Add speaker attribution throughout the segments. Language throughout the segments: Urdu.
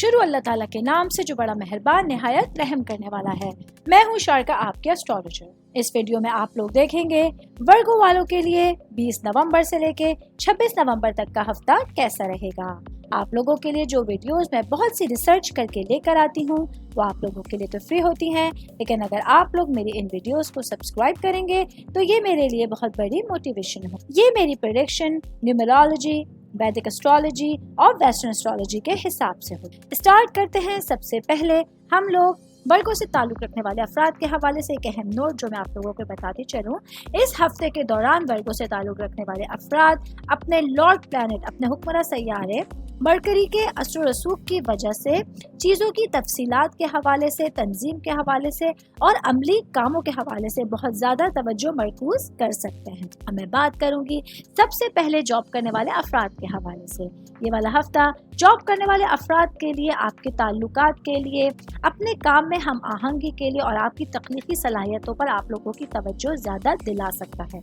Speaker 1: شروع اللہ تعالیٰ کے نام سے جو بڑا مہربان نہایت رحم کرنے والا ہے۔ میں ہوں شارکا، آپ کے اسٹرالوجر۔ اس ویڈیو میں آپ لوگ دیکھیں گے ورگو والوں کے لیے 20 نومبر سے لے کے 26 نومبر تک کا ہفتہ کیسا رہے گا۔ آپ لوگوں کے لیے جو ویڈیوز میں بہت سی ریسرچ کر کے لے کر آتی ہوں وہ آپ لوگوں کے لیے تو فری ہوتی ہیں، لیکن اگر آپ لوگ میری ان ویڈیوز کو سبسکرائب کریں گے تو یہ میرے لیے بہت بڑی موٹیویشن ہو۔ یہ میری پریڈکشن نیومرولوجی، ویدک اسٹرالوجی اور ویسٹرن اسٹرالوجی کے حساب سے ہو۔ اسٹارٹ کرتے ہیں۔ سب سے پہلے ہم لوگ ورگو سے تعلق رکھنے والے افراد کے حوالے سے ایک اہم نوٹ جو میں آپ لوگوں کو بتاتی چلوں۔ اس ہفتے کے دوران ورگو سے تعلق رکھنے والے افراد اپنے لارڈ پلانٹ، اپنے حکمراں سیارے مرکری کے اثر و رسوخ کی وجہ سے چیزوں کی تفصیلات کے حوالے سے، تنظیم کے حوالے سے اور عملی کاموں کے حوالے سے بہت زیادہ توجہ مرکوز کر سکتے ہیں۔ اب میں بات کروں گی سب سے پہلے جاب کرنے والے افراد کے حوالے سے۔ یہ والا ہفتہ جاب کرنے والے افراد کے لیے، آپ کے تعلقات کے لیے، اپنے کام میں ہم آہنگی کے لیے اور آپ کی تخلیقی صلاحیتوں پر آپ لوگوں کی توجہ زیادہ دلا سکتا ہے۔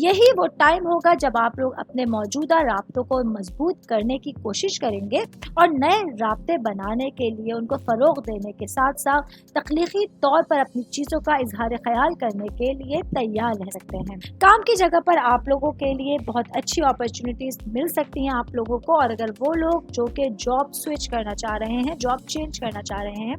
Speaker 1: یہی وہ ٹائم ہوگا جب آپ لوگ اپنے موجودہ رابطوں کو مضبوط کرنے کی کوشش کریں گے اور نئے رابطے بنانے کے لیے ان کو فروغ دینے کے ساتھ ساتھ تخلیقی طور پر اپنی چیزوں کا اظہار خیال کرنے کے لیے تیار رہ سکتے ہیں۔ کام کی جگہ پر آپ لوگوں کے لیے بہت اچھی اپرچونیٹیز مل سکتی ہیں آپ لوگوں کو، اور اگر وہ لوگ جو کہ جاب سوئچ کرنا چاہ رہے ہیں، جاب چینج کرنا چاہ رہے ہیں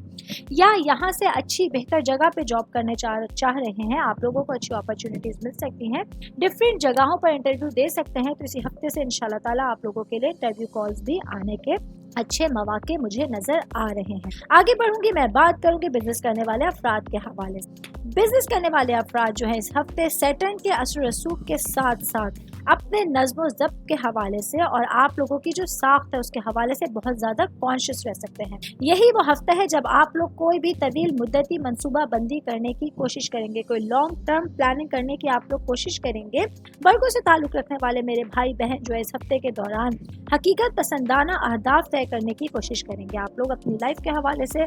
Speaker 1: یا یہاں سے اچھی بہتر جگہ پہ جاب کرنے چاہ رہے ہیں، آپ لوگوں کو اچھی اپرچونیٹیز مل سکتی ہیں۔ ڈفرینٹ جگہوں پر انٹرویو دے سکتے ہیں، تو اسی ہفتے سے انشاءاللہ تعالیٰ آپ لوگوں کے لیے انٹرویو کالز بھی آنے کے اچھے مواقع مجھے نظر آ رہے ہیں۔ آگے بڑھوں گی، میں بات کروں گی بزنس کرنے والے افراد کے حوالے سے۔ بزنس کرنے والے افراد جو ہیں اس ہفتے سیٹرن کے اثر و رسوخ کے ساتھ ساتھ اپنے نظم و ضبط کے حوالے سے اور آپ لوگوں کی جو ساخت ہے اس کے حوالے سے بہت زیادہ کانشیس رہ سکتے ہیں۔ یہی وہ ہفتہ ہے جب آپ لوگ کوئی بھی طویل مدتی منصوبہ بندی کرنے کی کوشش کریں گے، کوئی لانگ ٹرم پلاننگ کرنے کی آپ لوگ کوشش کریں گے۔ ورگو سے تعلق رکھنے والے میرے بھائی بہن جو اس ہفتے کے دوران حقیقت پسندانہ اہداف طے کرنے کی کوشش کریں گے۔ آپ لوگ اپنی لائف کے حوالے سے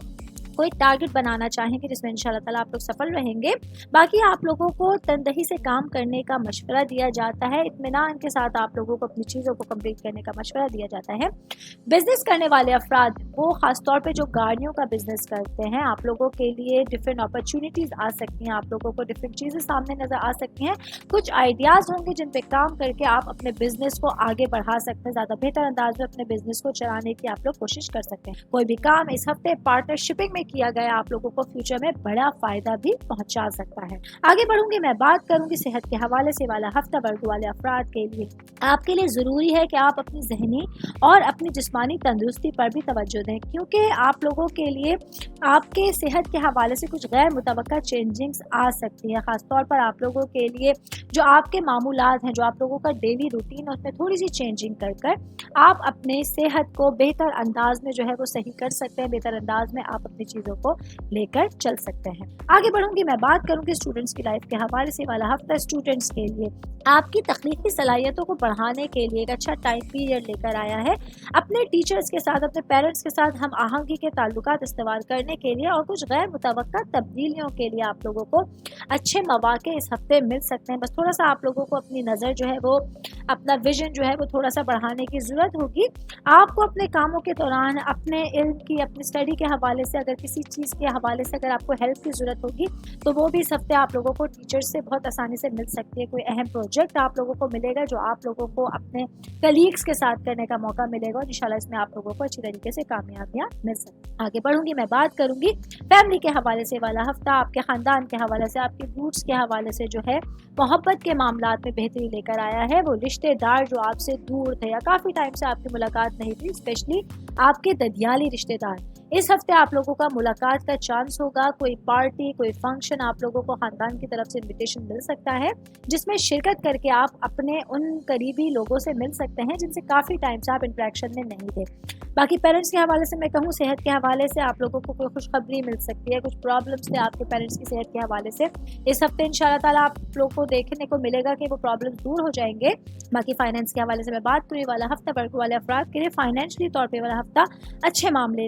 Speaker 1: کوئی ٹارگٹ بنانا چاہیں گے جس میں انشاءاللہ تعالیٰ آپ لوگ سفل رہیں گے۔ باقی آپ لوگوں کو تندہی سے کام کرنے کا مشورہ دیا جاتا ہے، اطمینان کے ساتھ آپ لوگوں کو اپنی چیزوں کو کمپلیٹ کرنے کا مشورہ دیا جاتا ہے۔ بزنس کرنے والے افراد وہ خاص طور پہ جو گاڑیوں کا بزنس کرتے ہیں، آپ لوگوں کے لیے ڈفرینٹ اپرچونیٹیز آ سکتی ہیں، آپ لوگوں کو ڈفرینٹ چیزیں سامنے نظر آ سکتی ہیں، کچھ آئیڈیاز ہوں گے جن پہ کام کر کے آپ اپنے بزنس کو آگے بڑھا سکتے ہیں، زیادہ بہتر انداز میں اپنے بزنس کو چلانے کی آپ لوگ کوشش کر سکتے ہیں۔ کوئی بھی کام اس ہفتے پارٹنرشپنگ میں کیا گیا آپ لوگوں کو فیوچر میں بڑا فائدہ بھی پہنچا سکتا ہے۔ آگے بڑھوں گی، میں بات کروں گی صحت کے حوالے سے۔ والا ہفتہ ورگو والے افراد کے لیے آپ کے لیے ضروری ہے کہ آپ اپنی ذہنی اور اپنی جسمانی تندرستی پر بھی توجہ دیں، کیونکہ آپ لوگوں کے لیے آپ کے صحت کے حوالے سے کچھ غیر متوقع چینجنگز آ سکتی ہیں، خاص طور پر آپ لوگوں کے لیے جو آپ کے معمولات ہیں، جو آپ لوگوں کا ڈیلی روٹین ہے اس میں تھوڑی سی چینجنگ کر آپ اپنے صحت کو بہتر انداز میں جو ہے وہ صحیح کر سکتے ہیں، بہتر انداز میں آپ اپنی چیزوں کو لے کر چل سکتے ہیں۔ آگے بڑھوں گی، میں بات کروں گی اسٹوڈنٹس کی لائف کے حوالے سے۔ والا ہفتہ اسٹوڈنٹس کے لیے آپ کی تخلیقی صلاحیتوں کو بڑھانے کے لیے ایک اچھا ٹائم پیریڈ لے کر آیا ہے۔ اپنے ٹیچرز کے ساتھ، اپنے پیرنٹس کے ساتھ ہم آہنگی کے تعلقات استوار کرنے کے لیے اور کچھ غیر متوقع تبدیلیوں کے لیے آپ لوگوں کو اچھے مواقع اس ہفتے مل سکتے ہیں۔ بس تھوڑا سا آپ لوگوں کو اپنی نظر جو ہے وہ، اپنا ویژن جو ہے وہ تھوڑا سا بڑھانے کی ضرورت ہوگی۔ آپ کو اپنے کاموں کے دوران اپنے علم کی، اپنی اسٹڈی کے حوالے سے، اگر کسی چیز کے حوالے سے اگر آپ کو ہیلپ کی ضرورت ہوگی تو وہ بھی اس ہفتے آپ لوگوں کو ٹیچر سے بہت آسانی سے مل سکتی ہے۔ کوئی اہم پروجیکٹ آپ لوگوں کو ملے گا جو آپ لوگوں کو اپنے کلیگس کے ساتھ کرنے کا موقع ملے گا، اور انشاءاللہ اس میں آپ لوگوں کو اچھی طریقے سے کامیابیاں مل سکتی ہیں۔ آگے بڑھوں گی، میں بات کروں گی فیملی کے حوالے سے۔ والا ہفتہ آپ کے خاندان کے حوالے سے، آپ کے روٹس کے حوالے سے جو ہے محبت کے معاملات میں بہتری لے کر آیا ہے۔ وہ رشتے دار جو آپ سے دور تھے یا کافی ٹائم سے آپ کی ملاقات نہیں تھی، اسپیشلی آپ کے ددیالی رشتے دار، اس ہفتے آپ لوگوں کا ملاقات کا چانس ہوگا۔ کوئی پارٹی، کوئی فنکشن آپ لوگوں کو خاندان کی طرف سے انویٹیشن مل سکتا ہے جس میں شرکت کر کے آپ اپنے ان قریبی لوگوں سے مل سکتے ہیں جن سے کافی ٹائم سے آپ انٹریکشن میں نہیں تھے۔ باقی پیرنٹس کے حوالے سے میں کہوں، صحت کے حوالے سے آپ لوگوں کو کوئی خوشخبری مل سکتی ہے۔ کچھ پرابلمس تھے آپ کے پیرنٹس کی صحت کے حوالے سے، اس ہفتے انشاءاللہ تعالیٰ آپ لوگوں کو دیکھنے کو ملے گا کہ وہ پرابلمس دور ہو جائیں گے۔ باقی فائنینس کے حوالے سے میں بات کری، والا ہفتہ ورگو والے افراد کے لیے فائنینشلی طور پہ والا ہفتہ اچھے معاملے